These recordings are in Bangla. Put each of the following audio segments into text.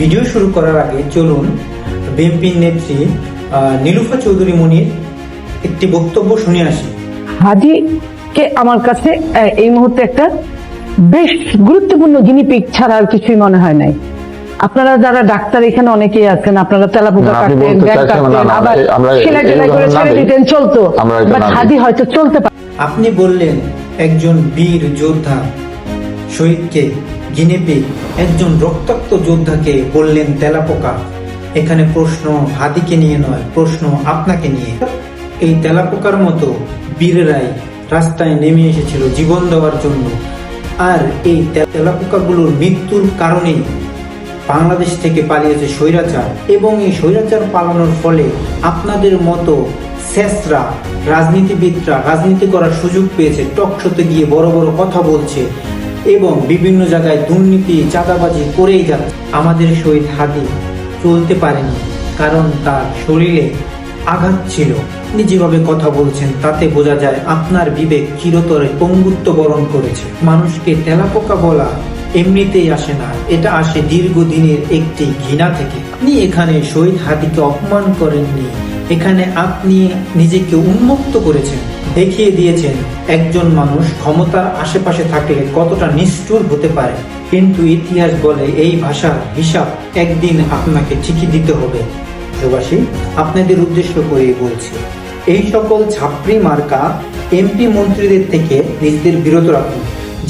ভিডিও শুরু করার আগে চলুন বিএনপির নেত্রী নীলুফা চৌধুরী মনির একটি বক্তব্য শুনে আসি। হাদিকে আমার কাছে এই মুহূর্তে একটা বেশ গুরুত্বপূর্ণ জিনিপিক ছাড়া আর কিছুই মনে হয় নাই। আপনারা যারা ডাক্তার এখানে অনেকেই আছেন, আপনারা তেলাপোকা কাটতেন, ব্যাগ কাটতেন, আবার সেলাই টেলাই করে ছেড়ে দিতেন, চলতো। বাট হাদি হয়তো চলতে পারে। আপনি বললেন একজন বীর যোদ্ধা শহীদকে জিনিপিক, একজন রক্তাক্ত যোদ্ধাকে বললেন তেলাপোকা। এখানে প্রশ্ন হাদিকে নিয়ে নয়, প্রশ্ন আপনাকে নিয়ে। এই তেলাপোকার মতো বীরেরাই রাস্তায় নেমে এসেছিল জীবন দেওয়ার জন্য, আর এই তেলাপোকাগুলোর মৃত্যুর কারণেই বাংলাদেশ থেকে পালিয়েছে স্বৈরাচার, এবং এই স্বৈরাচার পালানোর ফলে আপনাদের মতো শেষরা রাজনীতিবিদরা রাজনীতি করার সুযোগ পেয়েছে, টকশোতে গিয়ে বড় বড় কথা বলছে এবং বিভিন্ন জায়গায় দুর্নীতি চাঁদাবাজি করেই যাচ্ছে। আমাদের শহীদ হাদি চলতে পারেনি কারণ তার শরীরে আঘাত ছিল। আপনি যেভাবে কথা বলছেন তাতে বোঝা যায় আপনার বিবেক চিরতরে পঙ্গুত্ব বরণ করেছে। মানুষকে তেলাপোকা বলা এমনিতেই আসে না, এটা আসে দীর্ঘদিনের একটি ঘৃণা থেকে। আপনি এখানে শহীদ হাদিকে অপমান করেননি, এখানে আপনি নিজেকে উন্মুক্ত করেছেন, দেখিয়ে দিয়েছেন একজন মানুষ ক্ষমতার আশেপাশে থাকলে কতটা নিষ্ঠুর হতে পারে। কিন্তু ইতিহাস বলে এই ভাষার হিসাব একদিন আপনাকে ঠিকই দিতে হবে। প্রবাসী আপনাদের উদ্দেশ্য করেই বলছি, এই সকল ছাপড়ি মার্কা এমপি মন্ত্রীদের থেকে নিজেদের বিরত রাখুন,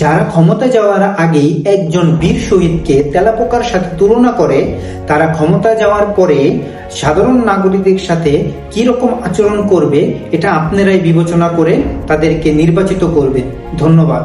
যারা ক্ষমতা যাওয়ার আগেই একজন বীর শহীদকে তেলাপোকার সাথে তুলনা করে। তারা ক্ষমতা যাওয়ার পরে সাধারণ নাগরিকদের সাথে কি রকম আচরণ করবে এটা আপনারাই বিবেচনা করে তাদেরকে নির্বাচিত করবেন। ধন্যবাদ।